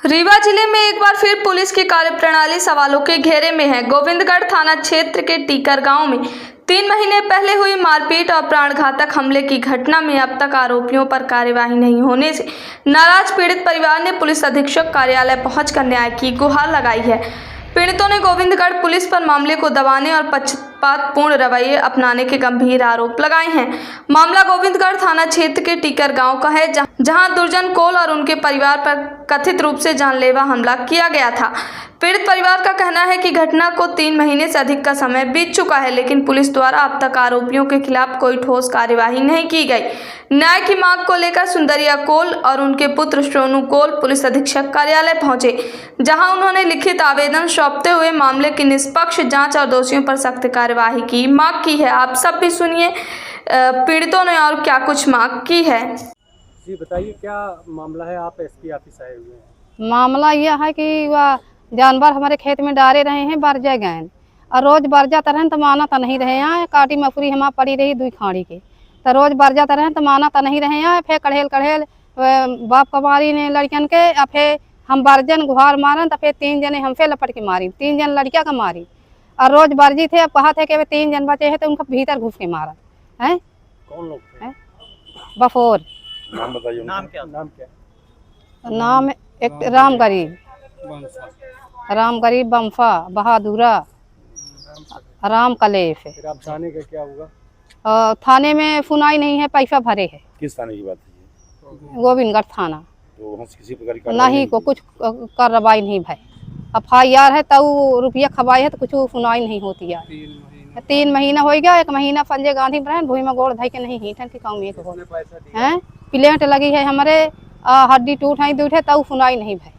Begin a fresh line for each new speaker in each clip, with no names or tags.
रीवा जिले में एक बार फिर पुलिस की कार्यप्रणाली सवालों के घेरे में है। गोविंदगढ़ थाना क्षेत्र के टीकर गांव में 3 महीने पहले हुई मारपीट और प्राणघातक हमले की घटना में अब तक आरोपियों पर कार्यवाही नहीं होने से नाराज पीड़ित परिवार ने पुलिस अधीक्षक कार्यालय पहुंचकर न्याय की गुहार लगाई है। पीड़ितों ने गोविंदगढ़ पुलिस पर मामले को दबाने और पक्षपातपूर्ण रवैये अपनाने के गंभीर आरोप लगाए हैं। मामला गोविंदगढ़ थाना क्षेत्र के टीकर गांव का है, जहां दुर्जन कोल और उनके परिवार पर कथित रूप से जानलेवा हमला किया गया था। पीड़ित परिवार का कहना है कि घटना को 3 महीने से अधिक का समय बीत चुका है, लेकिन पुलिस द्वारा अब तक आरोपियों के खिलाफ कोई ठोस कार्यवाही नहीं की गई। न्याय की मांग को लेकर सुंदरिया कोल और उनके पुत्र सोनू कोल पुलिस अधीक्षक कार्यालय पहुंचे, जहां उन्होंने लिखित आवेदन सौंपते हुए मामले की निष्पक्ष जांच और दोषियों पर सख्त कार्यवाही की मांग की है। आप सब भी सुनिए पीड़ितों ने और क्या कुछ मांग की है।
जी बताइए, क्या मामला है? आप एसपी ऑफिस आए हुए हैं।
मामला यह है कि वह जानवर हमारे खेत में डाले रहे हैं, बरजा गए और रोज बरजाते रहे तो माना तो नहीं रहे हैं। काटी मफरी हमारा पड़ी रही 2 खाड़ी के, तो रोज बरजाते रहे तो माना तो नहीं रहे हैं। फिर कढ़ेल बाप कमारी ने लड़कियन के, फिर हम बरजन गुहार मारन तो फिर 3 जने हमसे लपट के मारी, 3 जन लड़किया का मारी और रोज बरजी थे। अब कहा थे कि 3 जन बचे हैं तो उनका भीतर घुस के मारा है।
कौन लोग थे?
बफोर।
नाम बताइए। नाम क्या?
नाम एक राम गरीब बम्फा बहादुरा राम कलेफ।
फिर आप थाने का क्या हुआ?
थाने में सुनाई नहीं है, पैसा भरे है।
किस थाने की बात है?
गोविंदगढ़ थाना।
तो वहाँ से किसी प्रकार की
नहीं को कुछ कार्रवाई नहीं भाई। FIR है तो रुपया खबाई है तो कुछ सुनाई नहीं होती है। 3 महीना हो गया। 1 महीना संजय गांधी ब्रांड भूमि में गोड़ धाई के नहीं हीठन के काम एक हो है। प्लेट लगी है हमारे, हड्डी टूट है दूठे तब सुनाई नहीं भाई।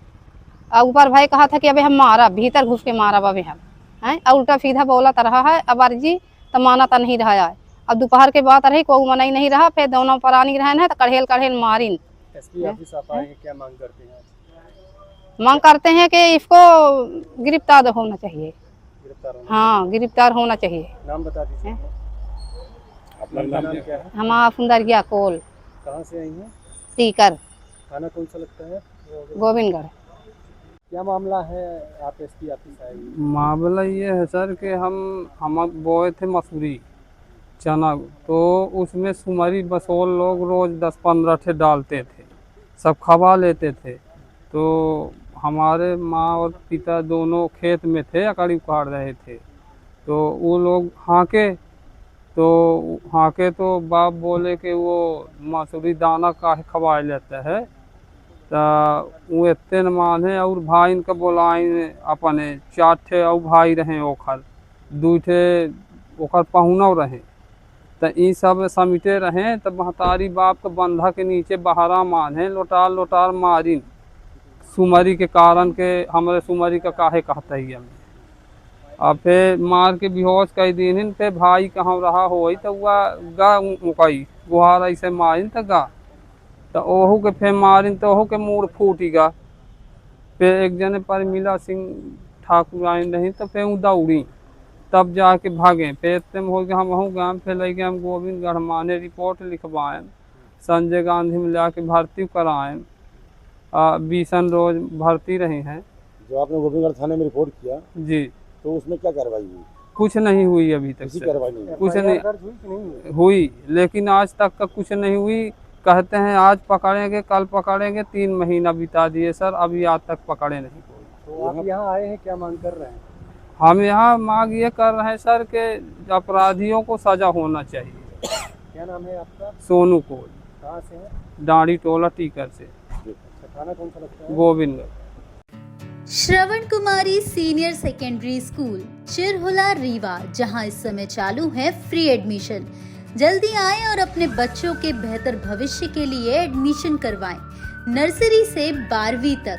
ऊपर भाई कहा था कि अबे हम मारा, भीतर घुस के मारा अबे हम हैं। उल्टा सीधा बोला तो रहा है। अब अर्जी तो माना तो नहीं रहा है। अब दोपहर के बाद रही कोई मना ही नहीं रहा। फिर दोनों परानी रहन है तो कढ़ेल मारिन।
एसपी ऑफिस आप आए हैं, क्या मांग करते हैं?
मांग करते हैं कि इसको गिरफ्तार होना चाहिए।
गिरफ्तार होना?
हाँ, गिरफ्तार होना चाहिए।
नाम बता दीजिए।
अपना
नाम क्या है?
हमारा सुंदरिया कोल।
कहाँ से आई हैं?
टीकर
थाना कौन सा लगता है?
गोविंदगढ़।
क्या मामला है? आप एसपी ऑफिस आए हुए?
मामला ये है सर कि हम बोए थे मसूरी चना, तो उसमें सुमरी बसोल लोग रोज़ 10-15 ठे डालते थे, सब खवा लेते थे। तो हमारे माँ और पिता दोनों खेत में थे, अकड़ी उखाड़ रहे थे। तो वो लोग हाँके तो बाप बोले कि वो मसूरी दाना काहे खवा लेता है। तो वो इतने न माने और भाई इनका बोलाई अपने 4 ठे और भाई रहे ओखर 2 ठे ओखर पहुनौ रहे। तो ये सब समिटे रहे। तो महतारी बाप के बंधा के नीचे बहरा माने लोटार मारिन सुमरी के कारण के हमारे सुमरी का काहे कहता ही हमें। अब फिर मार के बेहोश कर दिन। फिर भाई कहाँ रहा हो तो वह गा मुकई गुहार ऐसे मारिन तो गा, तो ओहू के फिर मारिन तो ओहू के मूड फूटिगा। फिर एक जने पर मिला सिंह ठाकुर आइन रही तो फिर दौड़ी, तब जाके भागे। फिर इतने हो गया हम वहाँ गए। फिर लगे हम गोविंदगढ़ माने रिपोर्ट लिखवाएँ, संजय गांधी में लाके भर्ती कराएँ। 20 रोज भर्ती रहे हैं।
जो आपने गोविंदगढ़ थाने में रिपोर्ट किया
जी,
तो उसमें क्या कार्रवाई हुई?
कुछ नहीं हुई अभी तक
किसी
से।
कार्रवाई नहीं हुई?
कुछ
FIR
नहीं
दर्ज हुई कि नहीं हुई?
हुई, लेकिन आज तक का कुछ नहीं हुई। कहते हैं आज पकड़ेंगे, कल पकड़ेंगे। 3 महीना बिता दिए सर, अभी आज तक पकड़े नहीं।
तो आप यहाँ आए हैं, क्या मांग कर रहे हैं?
हम यहाँ मांग ये कर रहे हैं सर कि अपराधियों को सजा होना चाहिए।
क्या नाम है आपका?
सोनू कोल,
कहाँ से है?
डांडी टोला टीकर से,
थाना कौन सा लगता है?
गोविंदगढ़।
श्रवण कुमारी senior secondary school Chirhula Rewa, जहां इस समय चालू है फ्री एडमिशन। जल्दी आएं और अपने बच्चों के बेहतर भविष्य के लिए एडमिशन करवाएं। नर्सरी से 12वीं तक